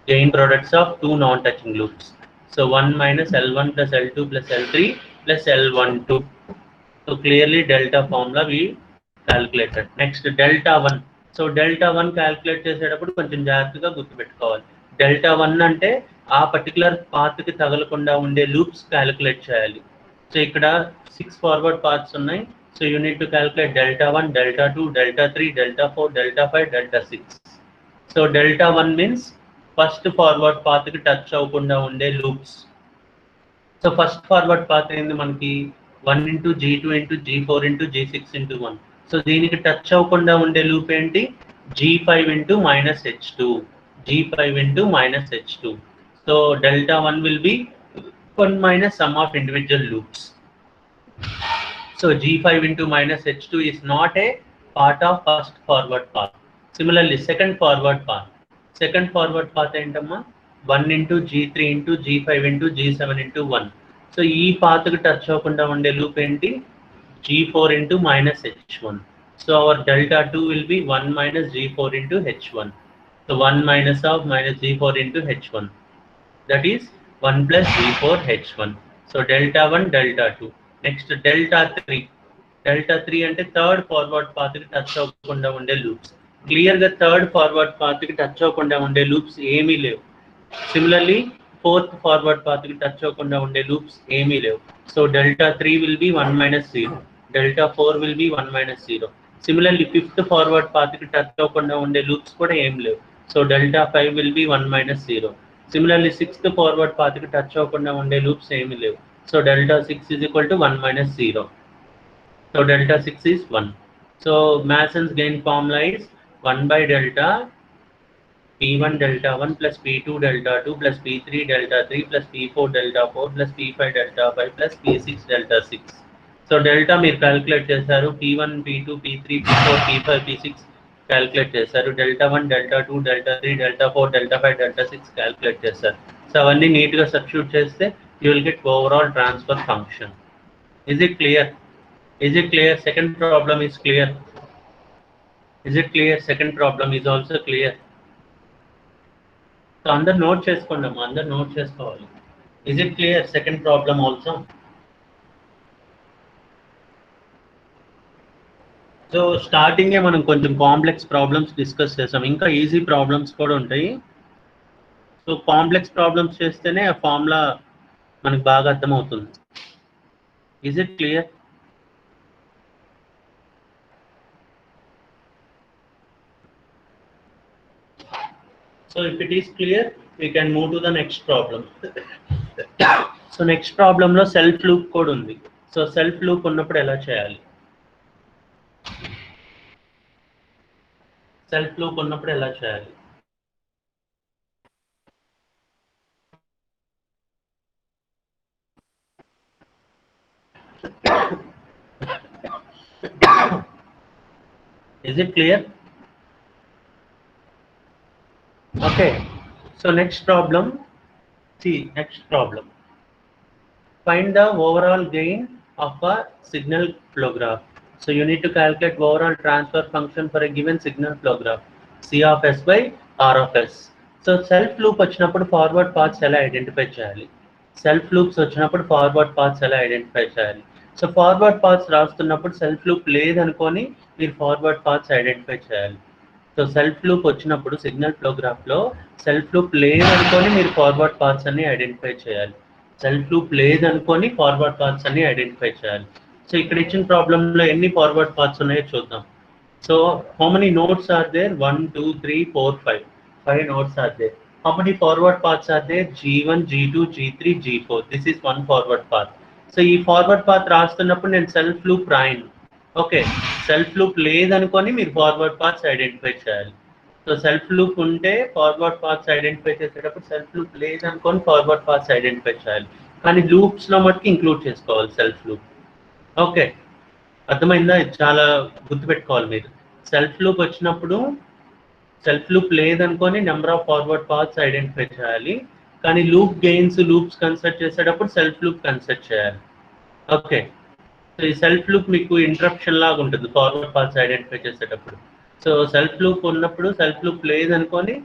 gain products of 2 non-touching loops. So 1 minus L1 plus L2 plus L3 plus L12. So clearly delta formula we calculated. Next delta 1. So delta 1 calculate చేసేటప్పుడు కొంచెం జాగ్రత్తగా గుర్తుపెట్టుకోవాలి. Delta 1 అంటే ఆ particular పాత్కి తగలకుండా ఉండే loops calculate చేయాలి. So ఇక్కడ 6 ఫార్వర్డ్ పాత్స్ ఉన్నాయి. So you need to calculate delta 1, delta 2, delta 3, delta 4, delta 5, delta 6. So delta 1 means first forward పాత్కి టచ్ అవ్వకుండా ఉండే loops. So first forward path ఏంది మనకి? 1 into G2 into G4 into G6 into 1. So దీనికి touch అవ్వకుండా ఉండే loop ఏంటి? G5 into minus H2, G5 into minus H2. So delta 1 will be 1 minus sum of individual loops. So G5 into minus H2 is not a part of first forward path. Similarly, second forward path ఏంటమ్మా? 1 into G3 into G5 into G7 into 1. So ఈ పాత్కి touch అవ్వకుండా ఉండే loop ఏంటి? G4 into minus H1. So our delta 2 will be 1 minus G4 into H1. So 1 minus of minus G4 into H1. That is 1 plus G4 H1. So delta 1, delta 2. Next delta 3. Delta 3 అంటే third forward పాత్కి touch అవ్వకుండా ఉండే loops. క్లియర్గా third forward పాత్కి touch అవ్వకుండా ఉండే loops ఏమీ లేవు. సిమిలర్లీ ఫోర్త్ ఫార్వర్డ్ పాత్కి టచ్ అవ్వకుండా ఉండే లూప్స్ ఏమీ లేవు. So delta 3 will be 1 minus 0. Delta 4 will be 1 minus 0. Similarly, fifth forward path ki touch avvakunda unde loops kuda em levu. So delta 5 will be 1 minus 0. Similarly, sixth forward path ki touch avvakunda unde loops em levu. So delta 6 is equal to 1 minus 0. So delta 6 is 1. So Mason's gain formula is 1 by delta P1 delta 1 plus P2 delta 2 plus P3 delta 3 plus P4 delta 4 plus P5 delta 5 plus P6 delta 6. So delta మీరు calculate చేశారు. P1, P2, P3, P4, P5, P6 calculate చేశారు. delta 1, delta 2, delta 3, delta 4, delta 5, delta 6 calculate చేశారు. So అవన్నీ నీట్గా substitute చేస్తే you will get overall transfer function. Is it clear? Is it clear? Second problem is clear. Is it clear? Second problem is also clear. So అందరు note చేసుకోండి అమ్మా, అందరు note చేసుకోవాలి. Is it clear? Second problem also. So స్టార్టింగే మనం కొంచెం complex problems discuss చేసాం. ఇంకా ఈజీ ప్రాబ్లమ్స్ కూడా ఉంటాయి. సో కాంప్లెక్స్ ప్రాబ్లమ్స్ చేస్తేనే ఆ ఫార్ములా మనకు బాగా అర్థమవుతుంది. Is it clear? So if it is clear, we can move to the next problem. So next problem లో సెల్ఫ్ లూప్ కోడ్ ఉంది. సో సెల్ఫ్ లూప్ ఉన్నప్పుడు ఎలా చేయాలి? సెల్ఫ్ లూప్ ఉన్నప్పుడు ఎలా చేయాలి? Is it clear? Okay. So next problem. See, next problem. Find the overall gain of a signal flow graph. So you need to calculate overall transfer function for a given signal flow graph. C of S by R of S. So self loop వచ్చినప్పుడు forward paths ఎలా identify చేయాలి? Self loops వచ్చినప్పుడు forward paths ఎలా identify చేయాలి? So forward paths రాస్తున్నప్పుడు self loop లేదనుకొని మీరు forward paths identify చేయాలి. సో సెల్ఫ్ లూప్ వచ్చినప్పుడు సిగ్నల్ ఫ్లో గ్రాఫ్లో సెల్ఫ్ లూప్ లేదనుకొని మీరు ఫార్వర్డ్ పాత్స్ అన్ని ఐడెంటిఫై చేయాలి. సెల్ఫ్ లూప్ లేదనుకొని ఫార్వర్డ్ పాత్స్ అన్ని ఐడెంటిఫై చేయాలి. సో ఇక్కడ ఇచ్చిన ప్రాబ్లంలో ఎన్ని ఫార్వర్డ్ పాత్స్ ఉన్నాయో చూద్దాం. So how many nodes are there? 1, 2, 3, 4, 5. 5 nodes are there. How many forward paths are there? G1, G2, G3, G4. This is one forward path. So ఈ forward path రాస్తున్నప్పుడు నేను సెల్ఫ్ లూప్ రాయను. Okay, self loop లేదనుకొని మీరు forward paths identify చేయాలి. So self loop ఉంటే forward paths identify చేసేటప్పుడు self loop లేదనుకొని ఫార్వర్డ్ పాత్స్ ఐడెంటిఫై చేయాలి. కానీ లూప్స్లో మటుకు ఇంక్లూడ్ చేసుకోవాలి సెల్ఫ్ లూప్. ఓకే, అర్థమైందా? ఇది చాలా గుర్తుపెట్టుకోవాలి మీరు. సెల్ఫ్ లూప్ వచ్చినప్పుడు సెల్ఫ్ లూప్ లేదనుకొని number of forward paths identify చేయాలి. కానీ లూప్ గెయిన్స్ లూప్స్ కన్సిడర్ చేసేటప్పుడు సెల్ఫ్ లూప్ కన్సిడర్ చేయాలి. ఓకే, సో ఈ సెల్ఫ్ లూప్ మీకు ఇంటరప్షన్ లాగా ఉంటుంది ఫార్వర్డ్ పాత్స్ ఐడెంటిఫై చేసేటప్పుడు. సో సెల్ఫ్ లూప్ ఉన్నప్పుడు సెల్ఫ్ లూప్ లేదనుకొని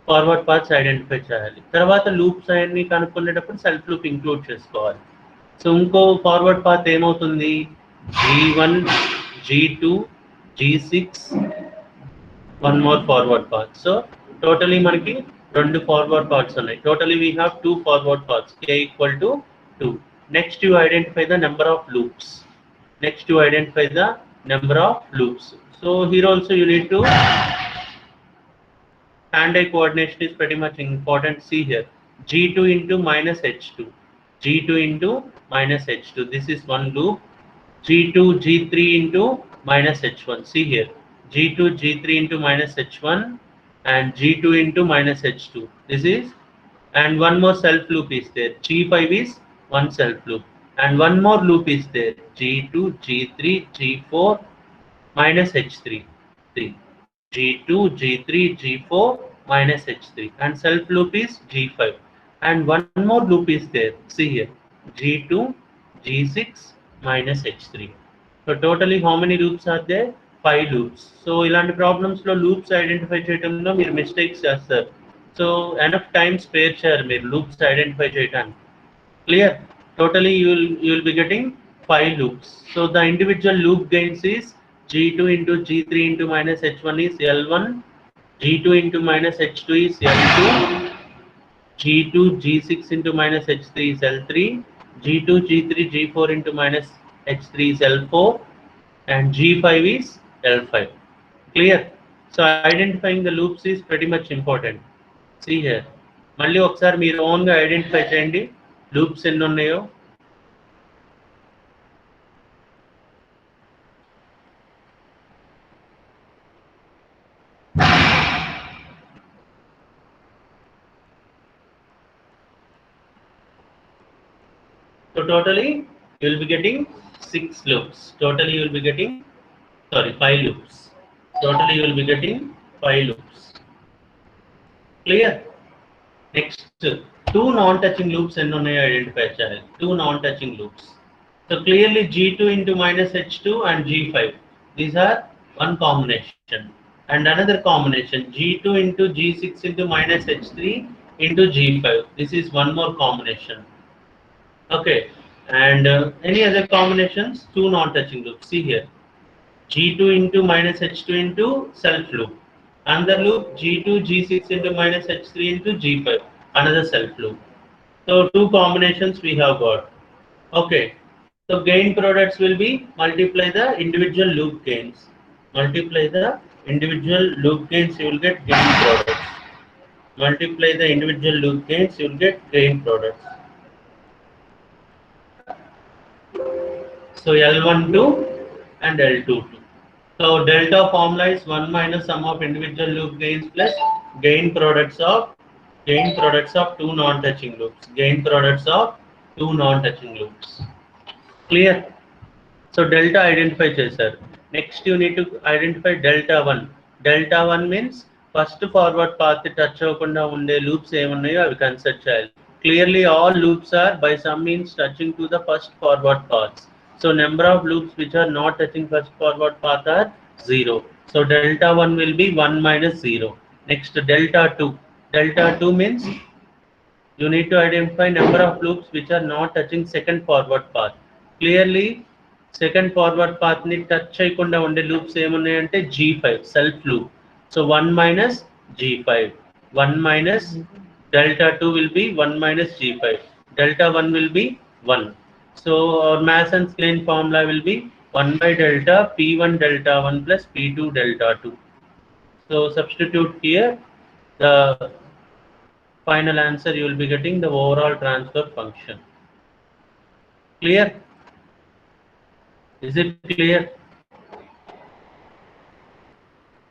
ఫార్వర్డ్ పాత్స్ ఐడెంటిఫై చేయాలి. తర్వాత లూప్స్ అన్ని కనుక్కునేటప్పుడు సెల్ఫ్ లూప్ ఇంక్లూడ్ చేసుకోవాలి. సో ఇంకో ఫార్వర్డ్ పాత్ ఏమవుతుంది? G1, G2, G6, one more forward path. So totally మనకి 2 forward paths ఉన్నాయి. Totally we have 2 forward paths. K equal to 2. Next you identify the number of loops. Next you identify the number of loops. So here also you need to hand-eye coordination is pretty much important. See here, G2 into minus H2. G2 into minus H2. This is one loop. G2, G3 into minus H1. See here, G2, G3 into minus H1 and G2 into minus H2. This is, and one more self loop is there. G5 is one self loop and one more loop is there. G2, G3, G4 minus H3. 3. G2, G3, G4 minus H3 and self loop is G5 and one more loop is there. See here, G2, G6 minus H3. So totally how many loops are there? 5 loops. So ఇలాంటి problems లో loops identify చేయడంలో మీరు mistakes చేస్తారు. So enough time spare చేయరు మీరు loops identify చేయడానికి. Clear? Totally you will be getting 5 loops. So the individual loop gains is G2 into G3 into minus H1 is L1, G2 into minus H2 is L2, G2, G6 into minus H3 is L3, G2, G3, G4 into minus H3 is L4 and G5 is L5. Clear? So identifying the loops is pretty much important. See here, మళ్ళీ ఒకసారి మీరు own గా identify చేయండి loops ఎన్ని ఉన్నాయో. So totally you will be getting 6 loops. Totally you will be getting, sorry, 5 loops. Totally you will be getting 5 loops. Clear? Next, 2 non-touching loops and identify channel. 2 non-touching loops. So clearly G2 into minus H2 and G5. These are one combination. And another combination, G2 into G6 into minus H3 into G5. This is one more combination. Okay, and any other combinations? 2 non-touching loops. See here, G2 into minus H2 into self loop. Another loop, G2, G6 into minus H3 into G5. Another self loop. So 2 combinations we have got. Okay, so gain products will be multiply the individual loop gains. Multiply the individual loop gains, you will get gain products. Multiply the individual loop gains, you will get gain products. So L12 and L22. So delta formula is 1 minus sum of individual loop gains plus gain products of 2 non-touching loops. Gain products of 2 non-touching loops. Clear? So delta identify chesaru. Next you need to identify delta 1. Delta 1 means first forward path touch avakunda unde loops em unnayo avi consider cheyali. Clearly all loops are by some means touching to the first forward paths. So number of loops which are not touching first forward path are 0. So delta 1 will be 1 minus 0. Next delta 2. Delta 2 means you need to identify number of loops which are not touching second forward path. Clearly second forward path ni touch cheyakunda unde loops em unnayante G5 self loop. So 1 minus G5. 1 minus delta 2 will be 1 minus G5. Delta 1 will be 1. So our mass and strain formula will be 1 by delta P1 delta 1 plus P2 delta 2. So substitute here the final answer, you will be getting the overall transfer function. Clear? Is it clear?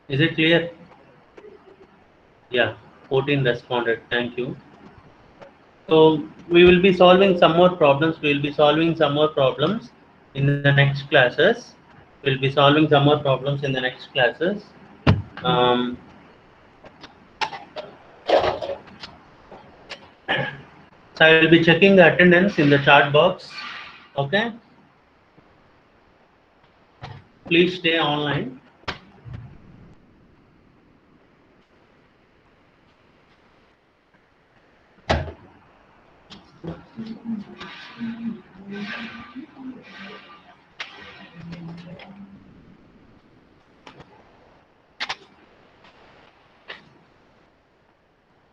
Is it clear? Yeah, 14 responded. Thank you. So we will be solving some more problems. We will be solving some more problems in the next classes. We'll be solving some more problems in the next classes. Um, so I will be checking the attendance in the chat box. Okay. Please stay online.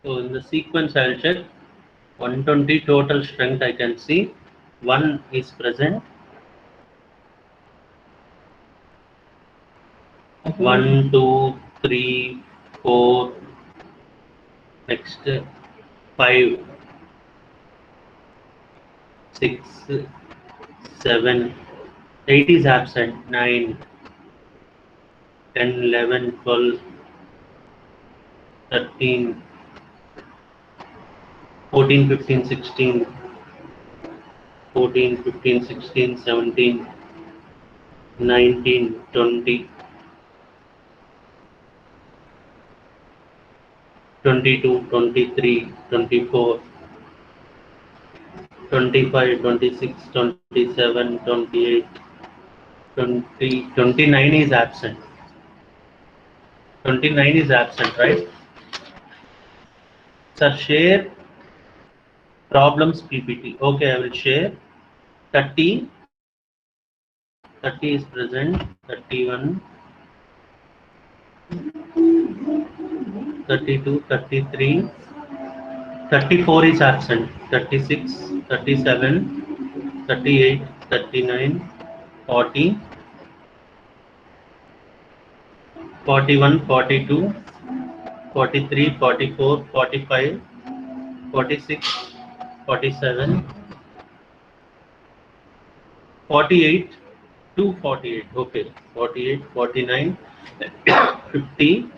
So in the sequence, I'll check 120 total strength. I can see 1 is present. 1, 2, 3, 4. Next 5, 6, 7, 8 is absent. 9, 10, 11, 12, 13, 14, 15, 16, 14, 15, 16, 17, 19, 20, 22, 23, 24, 25, 26, 27, 28, 20, 29 is absent. 29 is absent, right? Sir, share problems PPT. Okay, I will share. 30, 30 is present. 31, 32, 33, 34 is absent. 36, 37, 38, 39, 40, 41, 42, 43, 44, 45, 46, 47, 48, 248. Okay, 48, 49, 50,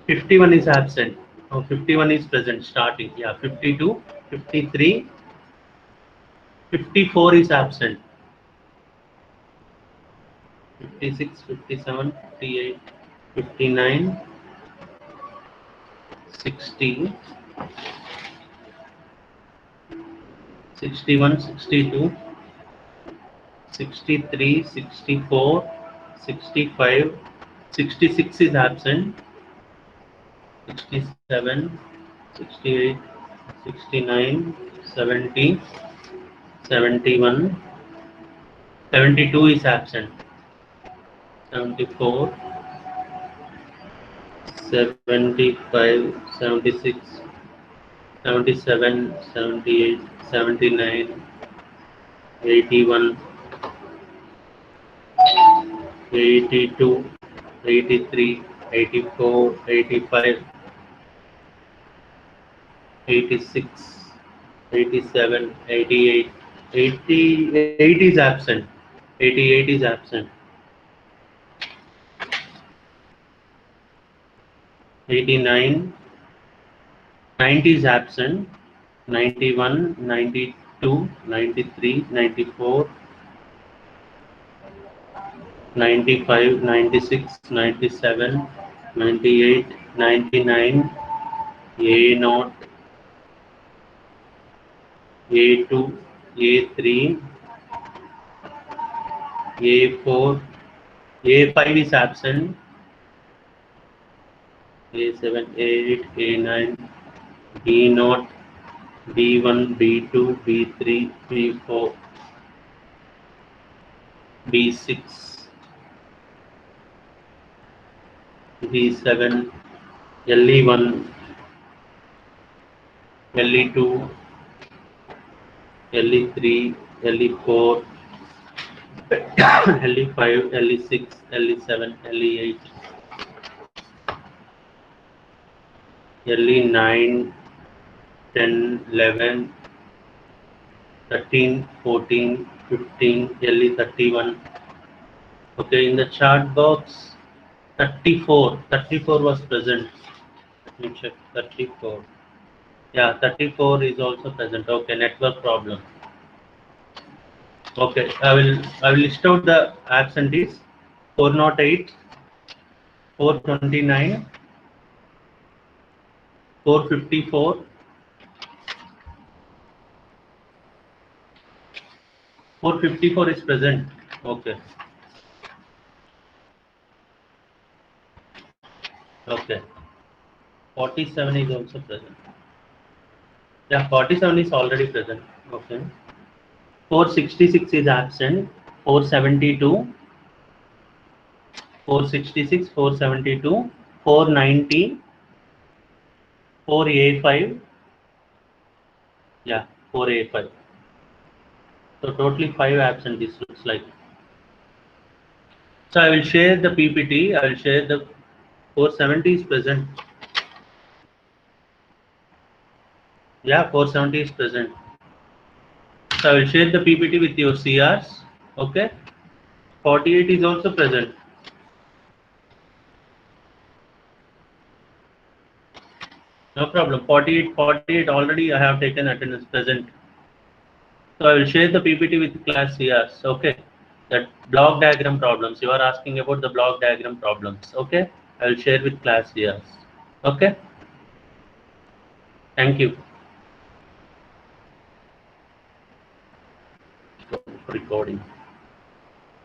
51 is absent. Oh, 51 is present starting. Yeah, 52, 53, 54 is absent. 56, 57, 58, 59, 60, 61, 62, 63, 64, 65, 66 is absent. 67, 68, 69, 70, 71, 72 is absent. 74, 75, 76, 77, 78, 79, 81, 82, 83, 84, 85, 86, 87, 88, 88 is absent. 88 is absent. 89, 90 is absent. 91, 92, 93, 94, 95, 96, 97, 98, 99, A0, A2, A3, A4, A5 is absent. A7, A8, A9, B0, B1, B2, B3, B4, B6, V7, LE1, LE2, LE3, LE4, LE5, LE6, LE7, LE8, LE9, 10, 11, 13, 14, 15, LE31. Okay, in the chart box, 34 was present. Let me check. 34. Yeah, 34 is also present. Okay, network problem. Okay, I will list out the absentees. 408, 429, 454, 454 is present. Okay, okay. 47 is also present. Yeah, 47 is already present. Okay. 466 is absent. 472, 466, 472, 490, 4A5. Yeah, 4A5. So totally 5 absentees looks like. So I will share the PPT. I will share the 470 is present. Yeah, 470 is present. So I will share the PPT with your CRs. Okay. 48 is also present. No problem. 48 already I have taken attendance present. So I will share the PPT with class CRs. Okay. That block diagram problems. You are asking about the block diagram problems. Okay. I will share with class CRs. Okay. Thank you. Recording.